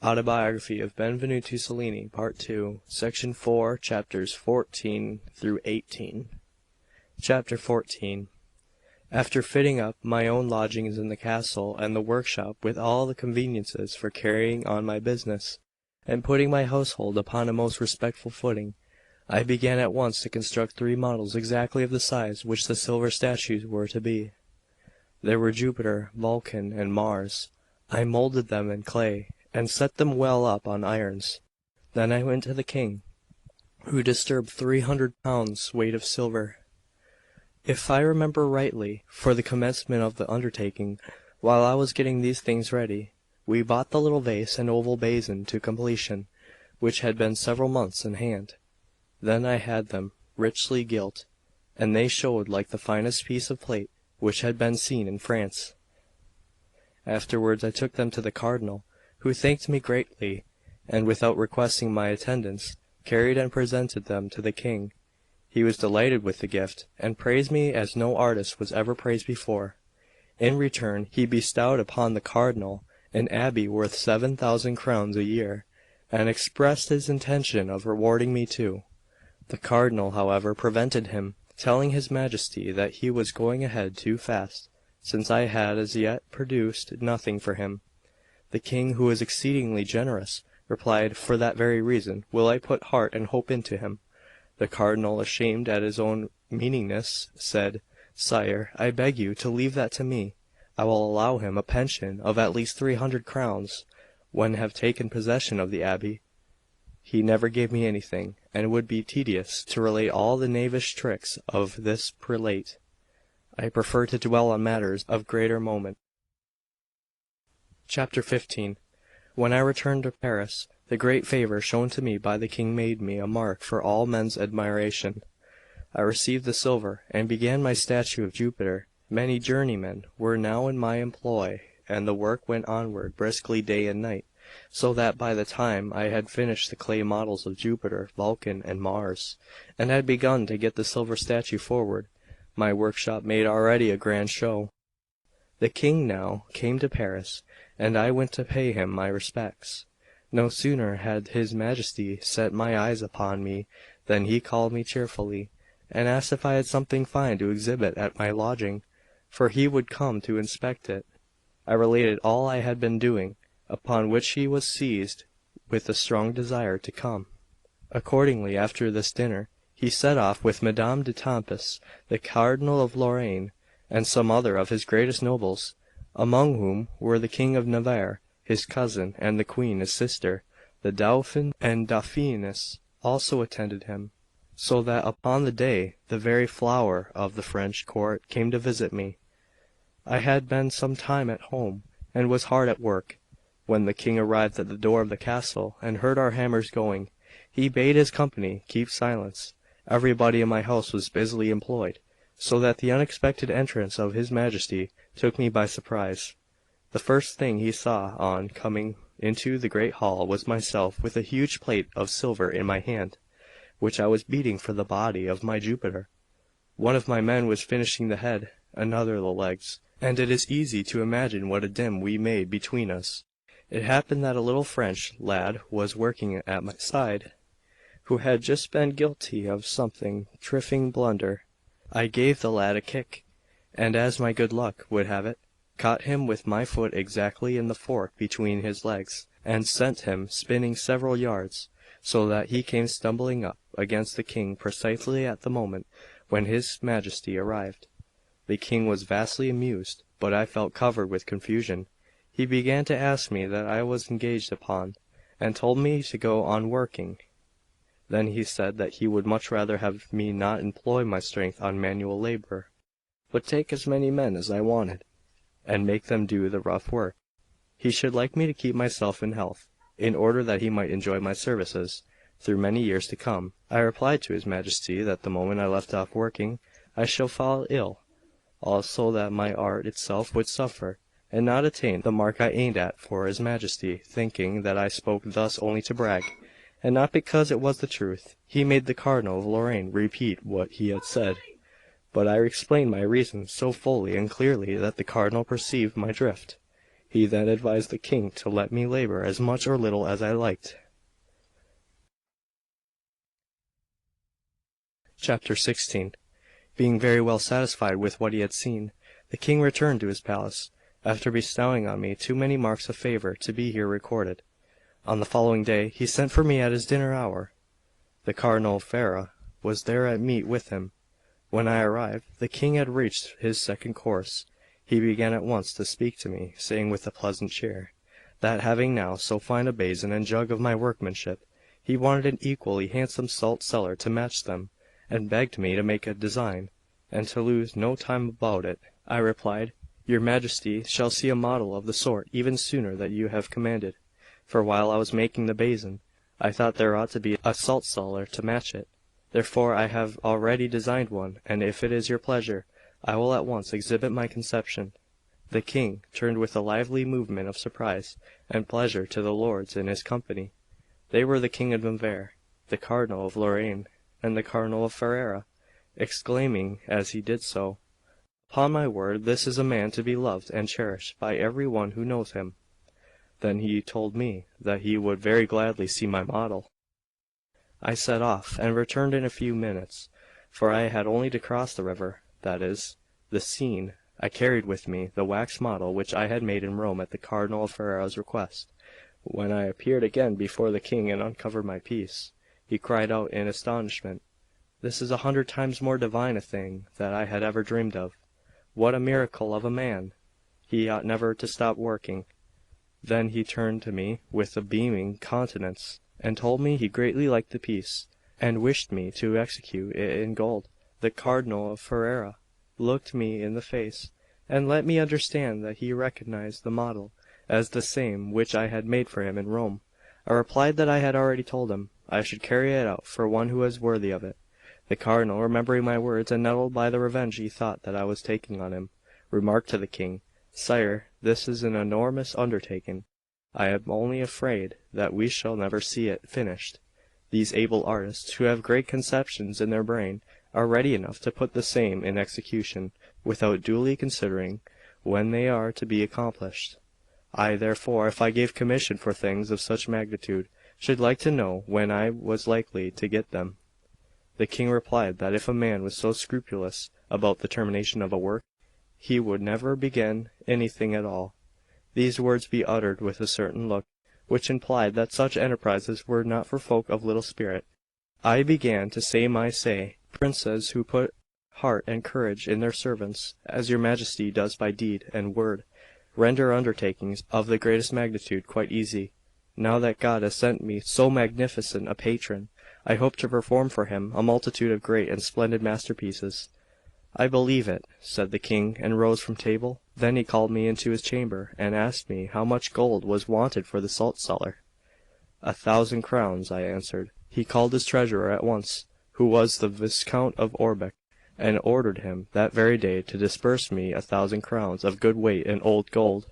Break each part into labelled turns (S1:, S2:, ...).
S1: Autobiography of Benvenuto Cellini, Part 2, Section 4, Chapters 14 through 18. Chapter 14. After fitting up my own lodgings in the castle and the workshop with all the conveniences for carrying on my business, and putting my household upon a most respectful footing, I began at once to construct 3 models exactly of the size which the silver statues were to be. There were Jupiter, Vulcan, and Mars. I molded them in clay, and set them well up on irons. Then I went to the king, who disturbed 300 pounds weight of silver, if I remember rightly, for the commencement of the undertaking. While I was getting these things ready, we bought the little vase and oval basin to completion, which had been several months in hand. Then I had them richly gilt, and they showed like the finest piece of plate which had been seen in France. Afterwards I took them to the cardinal, who thanked me greatly, and without requesting my attendance, carried and presented them to the king. He was delighted with the gift, and praised me as no artist was ever praised before. In return he bestowed upon the cardinal an abbey worth 7,000 crowns a year, and expressed his intention of rewarding me too. The cardinal, however, prevented him, telling his majesty that he was going ahead too fast, since I had as yet produced nothing for him. The king, who was exceedingly generous, replied, "For that very reason will I put heart and hope into him." The cardinal, ashamed at his own meanness, said, "Sire, I beg you to leave that to me. I will allow him a pension of at least 300 crowns, when have taken possession of the abbey." He never gave me anything, and it would be tedious to relate all the knavish tricks of this prelate. I prefer to dwell on matters of greater moment. Chapter 15. When I returned to Paris, the great favor shown to me by the king made me a mark for all men's admiration. I received the silver, and began my statue of Jupiter. Many journeymen were now in my employ, and the work went onward briskly day and night, so that by the time I had finished the clay models of Jupiter, Vulcan, and Mars, and had begun to get the silver statue forward, my workshop made already a grand show. The king now came to Paris, and I went to pay him my respects. No sooner had his majesty set my eyes upon me than he called me cheerfully, and asked if I had something fine to exhibit at my lodging, for he would come to inspect it. I related all I had been doing, upon which he was seized with a strong desire to come. Accordingly, after this dinner, he set off with Madame de Tempes, the Cardinal of Lorraine, and some other of his greatest nobles, among whom were the King of Navarre, his cousin, and the Queen, his sister. The Dauphin and Dauphiness also attended him, so that upon the day the very flower of the French court came to visit me. I had been some time at home, and was hard at work, when the king arrived at the door of the castle, and heard our hammers going. He bade his company keep silence. Everybody in my house was busily employed, so that the unexpected entrance of his majesty took me by surprise. The first thing he saw on coming into the great hall was myself with a huge plate of silver in my hand, which I was beating for the body of my Jupiter. One of my men was finishing the head, another the legs, and it is easy to imagine what a din we made between us. It happened that a little French lad was working at my side, who had just been guilty of something trifling blunder. I gave the lad a kick, and as my good luck would have it, caught him with my foot exactly in the fork between his legs, and sent him spinning several yards, so that he came stumbling up against the king precisely at the moment when his majesty arrived. The king was vastly amused, but I felt covered with confusion. He began to ask me that I was engaged upon, and told me to go on working. Then he said that he would much rather have me not employ my strength on manual labor, but take as many men as I wanted, and make them do the rough work. He should like me to keep myself in health, in order that he might enjoy my services through many years to come. I replied to his majesty that the moment I left off working I should fall ill, also that my art itself would suffer, and not attain the mark I aimed at for his majesty, thinking that I spoke thus only to brag, and not because it was the truth. He made the Cardinal of Lorraine repeat what he had said, but I explained my reasons so fully and clearly that the cardinal perceived my drift. He then advised the king to let me labor as much or little as I liked. Chapter 16. Being very well satisfied with what he had seen, the king returned to his palace, after bestowing on me too many marks of favour to be here recorded. On the following day he sent for me at his dinner hour. The Cardinal of Ferrara was there at meat with him. When I arrived, the king had reached his second course. He began at once to speak to me, saying with a pleasant cheer, that having now so fine a basin and jug of my workmanship, he wanted an equally handsome salt cellar to match them, and begged me to make a design, and to lose no time about it. I replied, "Your Majesty shall see a model of the sort even sooner than you have commanded, for while I was making the basin, I thought there ought to be a salt cellar to match it. Therefore I have already designed one, and if it is your pleasure, I will at once exhibit my conception." The king turned with a lively movement of surprise and pleasure to the lords in his company. They were the King of Navarre, the Cardinal of Lorraine, and the Cardinal of Ferrara, exclaiming as he did so, "Upon my word, this is a man to be loved and cherished by every one who knows him." Then he told me that he would very gladly see my model. I set off, and returned in a few minutes, for I had only to cross the river, that is, the Siena. I carried with me the wax model which I had made in Rome at the Cardinal of Ferrara's request. When I appeared again before the king and uncovered my piece, he cried out in astonishment, "This is 100 times more divine a thing than I had ever dreamed of. What a miracle of a man! He ought never to stop working." Then he turned to me with a beaming countenance, and told me he greatly liked the piece, and wished me to execute it in gold. The Cardinal of Ferrara looked me in the face, and let me understand that he recognized the model as the same which I had made for him in Rome. I replied that I had already told him I should carry it out for one who was worthy of it. The Cardinal, remembering my words, and nettled by the revenge he thought that I was taking on him, remarked to the king, "Sire, this is an enormous undertaking. I am only afraid that we shall never see it finished. These able artists, who have great conceptions in their brain, are ready enough to put the same in execution, without duly considering when they are to be accomplished. I, therefore, if I gave commission for things of such magnitude, should like to know when I was likely to get them." The king replied that if a man was so scrupulous about the termination of a work, he would never begin anything at all. These words be uttered with a certain look, which implied that such enterprises were not for folk of little spirit. I began to say my say. "Princes who put heart and courage in their servants, as your Majesty does by deed and word, render undertakings of the greatest magnitude quite easy. Now that God has sent me so magnificent a patron, I hope to perform for him a multitude of great and splendid masterpieces." "I believe it," said the king, and rose from table. Then he called me into his chamber, and asked me how much gold was wanted for the salt cellar. 1,000 crowns, I answered. He called his treasurer at once, who was the Viscount of Orbec, and ordered him that very day to disburse me 1,000 crowns of good weight in old gold.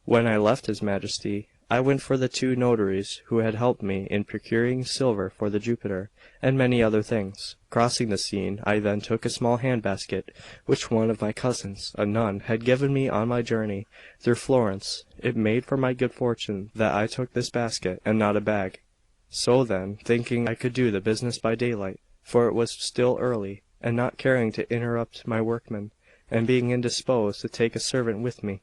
S1: When I left his Majesty, I went for the 2 notaries who had helped me in procuring silver for the Jupiter, and many other things. Crossing the Siena, I then took a small hand-basket, which one of my cousins, a nun, had given me on my journey through Florence. It made for my good fortune that I took this basket, and not a bag. So then, thinking I could do the business by daylight, for it was still early, and not caring to interrupt my workmen, and being indisposed to take a servant with me,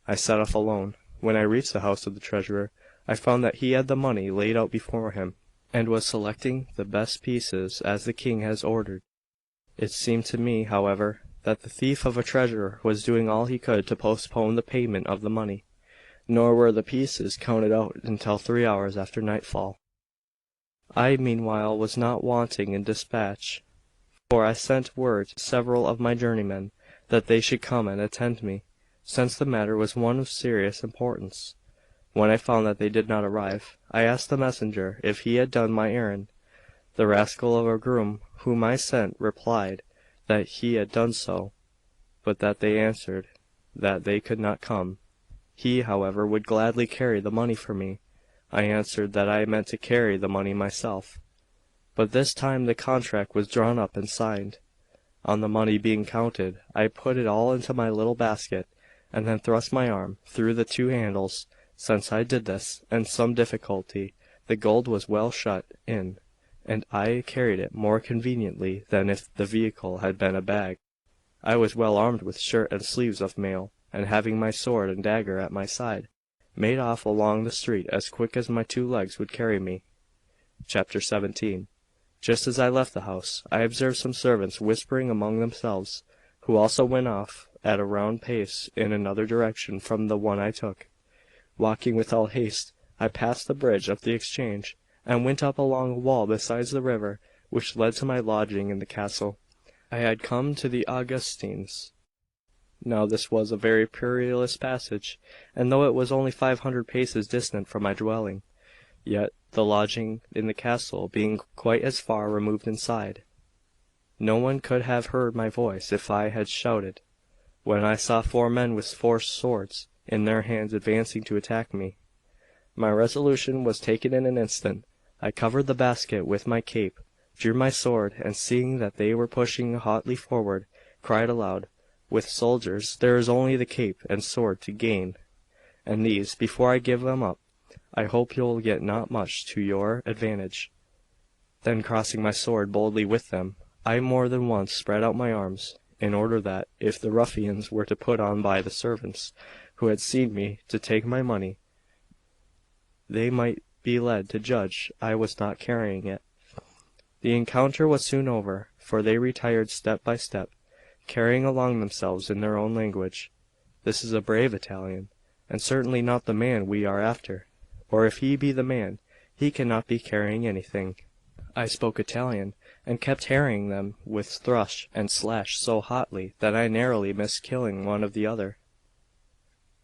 S1: I set off alone. When I reached the house of the treasurer, I found that he had the money laid out before him, and was selecting the best pieces as the king has ordered. It seemed to me, however, that the thief of a treasurer was doing all he could to postpone the payment of the money, nor were the pieces counted out until 3 hours after nightfall. I meanwhile was not wanting in despatch, for I sent word to several of my journeymen that they should come and attend me, since the matter was one of serious importance. When I found that they did not arrive, I asked the messenger if he had done my errand. The rascal of a groom whom I sent replied that he had done so, but that they answered that they could not come. He, however, would gladly carry the money for me. I answered that I meant to carry the money myself. But this time the contract was drawn up and signed. On the money being counted, I put it all into my little basket, and then thrust my arm through the two handles. Since I did this, and some difficulty, the gold was well shut in, and I carried it more conveniently than if the vehicle had been a bag. I was well armed with shirt and sleeves of mail, and having my sword and dagger at my side, made off along the street as quick as my 2 legs would carry me. Chapter 17. Just as I left the house, I observed some servants whispering among themselves, who also went off at a round pace in another direction from the one I took. Walking with all haste, I passed the bridge of the Exchange, and went up along a wall beside the river, which led to my lodging in the castle. I had come to the Augustines. Now this was a very perilous passage, and though it was only 500 paces distant from my dwelling, yet the lodging in the castle being quite as far removed inside, no one could have heard my voice if I had shouted, when I saw 4 men with 4 swords in their hands advancing to attack me. My resolution was taken in an instant. I covered the basket with my cape, drew my sword, and seeing that they were pushing hotly forward, cried aloud, "With soldiers there is only the cape and sword to gain, and these, before I give them up, I hope you'll get not much to your advantage." Then crossing my sword boldly with them, I more than once spread out my arms, in order that, if the ruffians were to put on by the servants, who had seen me to take my money, they might be led to judge I was not carrying it. The encounter was soon over, for they retired step by step, carrying along themselves in their own language, "This is a brave Italian, and certainly not the man we are after, or if he be the man, he cannot be carrying anything." I spoke Italian, and kept harrying them with thrust and slash so hotly that I narrowly missed killing one of the other.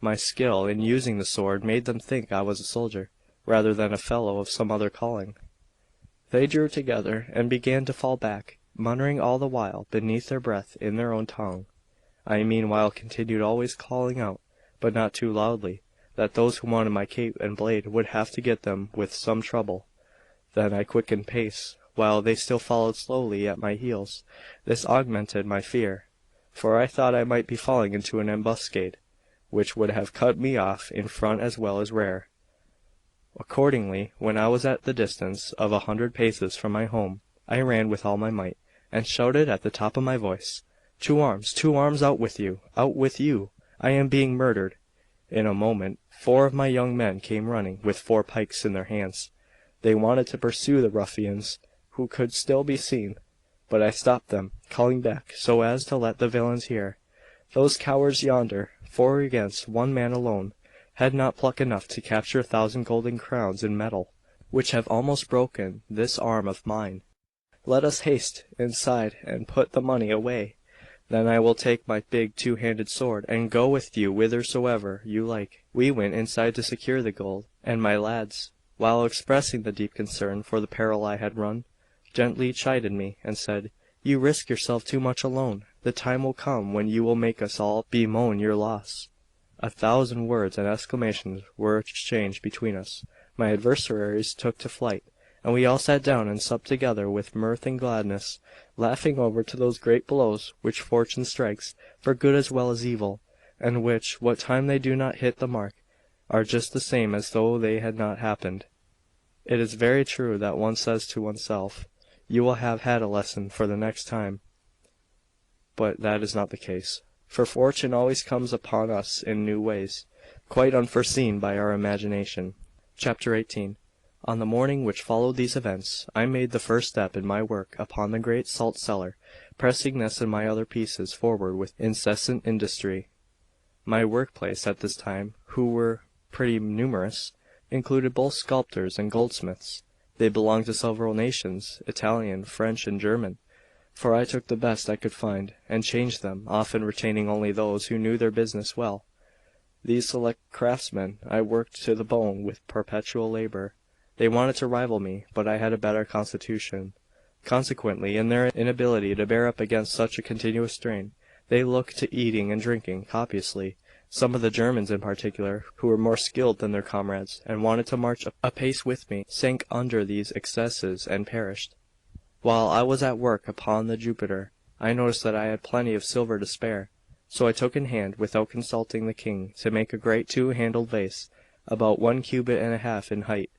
S1: My skill in using the sword made them think I was a soldier, rather than a fellow of some other calling. They drew together, and began to fall back, muttering all the while beneath their breath in their own tongue. I meanwhile continued always calling out, but not too loudly, that those who wanted my cape and blade would have to get them with some trouble. Then I quickened pace, while they still followed slowly at my heels. This augmented my fear, for I thought I might be falling into an ambuscade, which would have cut me off in front as well as rear. Accordingly, when I was at the distance of 100 paces from my home, I ran with all my might, and shouted at the top of my voice, "2 arms, 2 arms, out with you! Out with you! I am being murdered!" In a moment 4 of my young men came running, with 4 pikes in their hands. They wanted to pursue the ruffians, who could still be seen, but I stopped them, calling back, so as to let the villains hear, "Those cowards yonder, 4 against 1 man alone, had not pluck enough to capture 1,000 golden crowns in metal, which have almost broken this arm of mine. Let us haste inside and put the money away. Then I will take my big 2-handed sword, and go with you whithersoever you like." We went inside to secure the gold, and my lads, while expressing the deep concern for the peril I had run, gently chided me, and said, "You risk yourself too much alone. The time will come when you will make us all bemoan your loss." 1,000 words and exclamations were exchanged between us. My adversaries took to flight, and we all sat down and supped together with mirth and gladness, laughing over to those great blows which fortune strikes, for good as well as evil, and which, what time they do not hit the mark, are just the same as though they had not happened. It is very true that one says to oneself, "You will have had a lesson for the next time," but that is not the case, for fortune always comes upon us in new ways, quite unforeseen by our imagination. Chapter 18. On the morning which followed these events, I made the first step in my work upon the great salt cellar, pressing this and my other pieces forward with incessant industry. My workplace at this time, who were pretty numerous, included both sculptors and goldsmiths. They belonged to several nations, Italian, French, and German, for I took the best I could find, and changed them, often retaining only those who knew their business well. These select craftsmen I worked to the bone with perpetual labor. They wanted to rival me, but I had a better constitution. Consequently, in their inability to bear up against such a continuous strain, they looked to eating and drinking copiously. Some of the Germans in particular, who were more skilled than their comrades, and wanted to march apace with me, sank under these excesses and perished. While I was at work upon the Jupiter, I noticed that I had plenty of silver to spare. So I took in hand, without consulting the king, to make a great 2-handled vase, about 1 cubit and a half in height.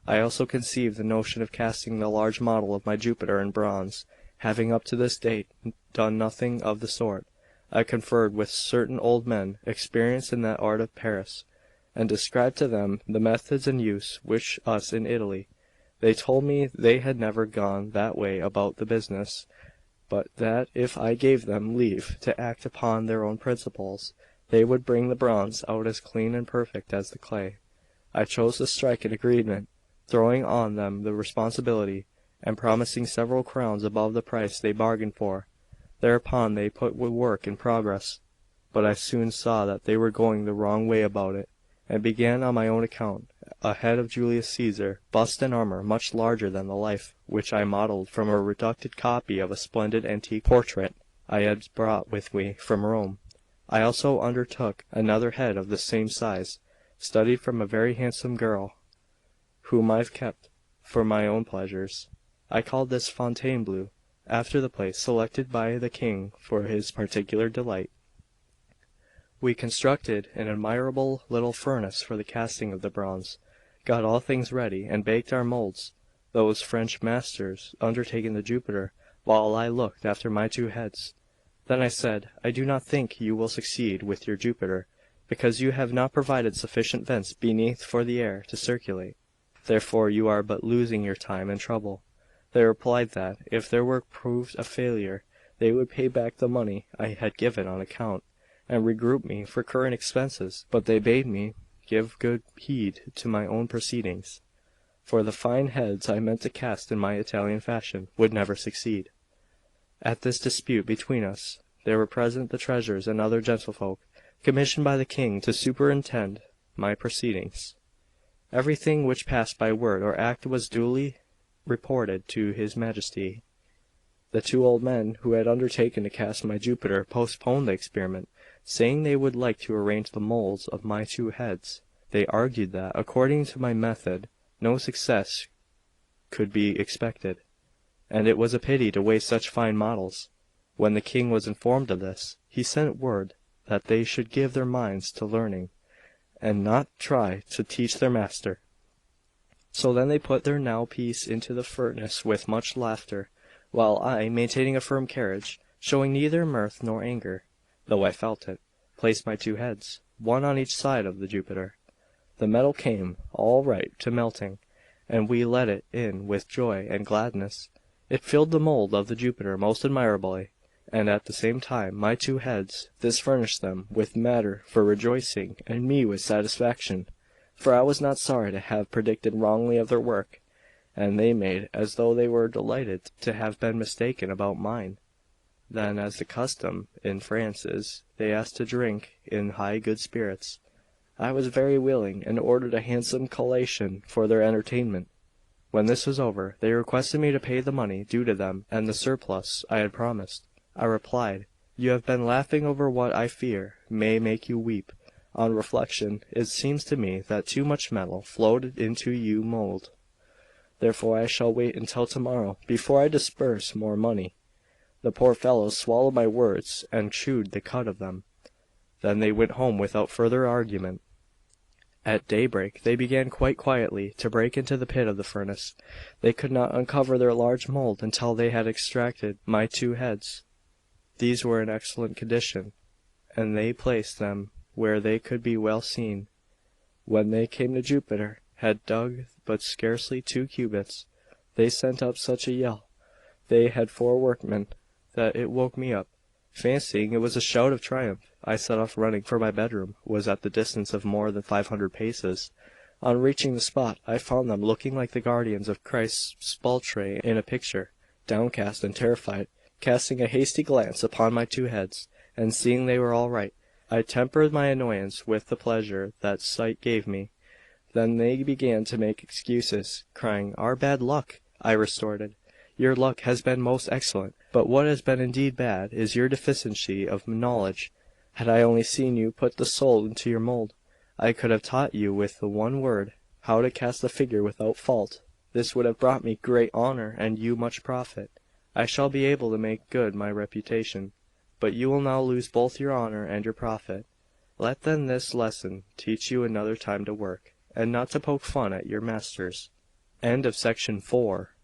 S1: I also conceived the notion of casting the large model of my Jupiter in bronze, having up to this date done nothing of the sort. I conferred with certain old men, experienced in that art of Paris, and described to them the methods and use which us in Italy. They told me they had never gone that way about the business, but that if I gave them leave to act upon their own principles, they would bring the bronze out as clean and perfect as the clay. I chose to strike an agreement, throwing on them the responsibility, and promising several crowns above the price they bargained for. Thereupon they put work in progress, but I soon saw that they were going the wrong way about it, and began on my own account a head of Julius Caesar, bust and armour much larger than the life, which I modelled from a reduced copy of a splendid antique portrait I had brought with me from Rome. I also undertook another head of the same size, studied from a very handsome girl, whom I've kept for my own pleasures. I called this Fontainebleau, after the place selected by the king for his particular delight. We constructed an admirable little furnace for the casting of the bronze, got all things ready, and baked our moulds, those French masters undertaking the Jupiter, while I looked after my 2 heads. Then I said, I do not think you will succeed with your Jupiter, because you have not provided sufficient vents beneath for the air to circulate. Therefore you are but losing your time and trouble. They replied that, if their work proved a failure, they would pay back the money I had given on account, and regroup me for current expenses, but they bade me give good heed to my own proceedings, for the fine heads I meant to cast in my Italian fashion would never succeed. At this dispute between us there were present the treasurers and other gentlefolk, commissioned by the king to superintend my proceedings. Everything which passed by word or act was duly reported to his Majesty. The 2 old men who had undertaken to cast my Jupiter postponed the experiment, saying they would like to arrange the moulds of my 2 heads. They argued that, according to my method, no success could be expected, and it was a pity to waste such fine models. When the king was informed of this, he sent word that they should give their minds to learning, and not try to teach their master. So then they put their now piece into the furnace with much laughter, while I, maintaining a firm carriage, showing neither mirth nor anger, though I felt it, placed my 2 heads, one on each side of the Jupiter. The metal came, all right, to melting, and we let it in with joy and gladness. It filled the mould of the Jupiter most admirably, and at the same time my 2 heads. This furnished them with matter for rejoicing, and me with satisfaction, for I was not sorry to have predicted wrongly of their work, and they made as though they were delighted to have been mistaken about mine. Then, as the custom in France is, they asked to drink in high good spirits. I was very willing, and ordered a handsome collation for their entertainment. When this was over, they requested me to pay the money due to them and the surplus I had promised. I replied, "You have been laughing over what I fear may make you weep. On reflection, it seems to me that too much metal flowed into your mould. Therefore I shall wait until tomorrow before I disburse more money." The poor fellows swallowed my words and chewed the cud of them. Then they went home without further argument. At daybreak they began quite quietly to break into the pit of the furnace. They could not uncover their large mould until they had extracted my 2 heads. These were in excellent condition, and they placed them where they could be well seen. When they came to Jupiter, had dug but scarcely 2 cubits, they sent up such a yell, they had 4 workmen, that it woke me up. Fancying it was a shout of triumph, I set off running, for my bedroom was at the distance of more than 500 paces. On reaching the spot, I found them looking like the guardians of Christ's sepulchre in a picture, downcast and terrified. Casting a hasty glance upon my 2 heads, and seeing they were all right, I tempered my annoyance with the pleasure that sight gave me. Then they began to make excuses, crying, "Our bad luck!" I retorted, "Your luck has been most excellent, but what has been indeed bad is your deficiency of knowledge. Had I only seen you put the soul into your mould, I could have taught you with the one word how to cast a figure without fault. This would have brought me great honour and you much profit. I shall be able to make good my reputation. but you will now lose both your honor and your profit. Let then this lesson teach you another time to work, and not to poke fun at your masters. Section 4.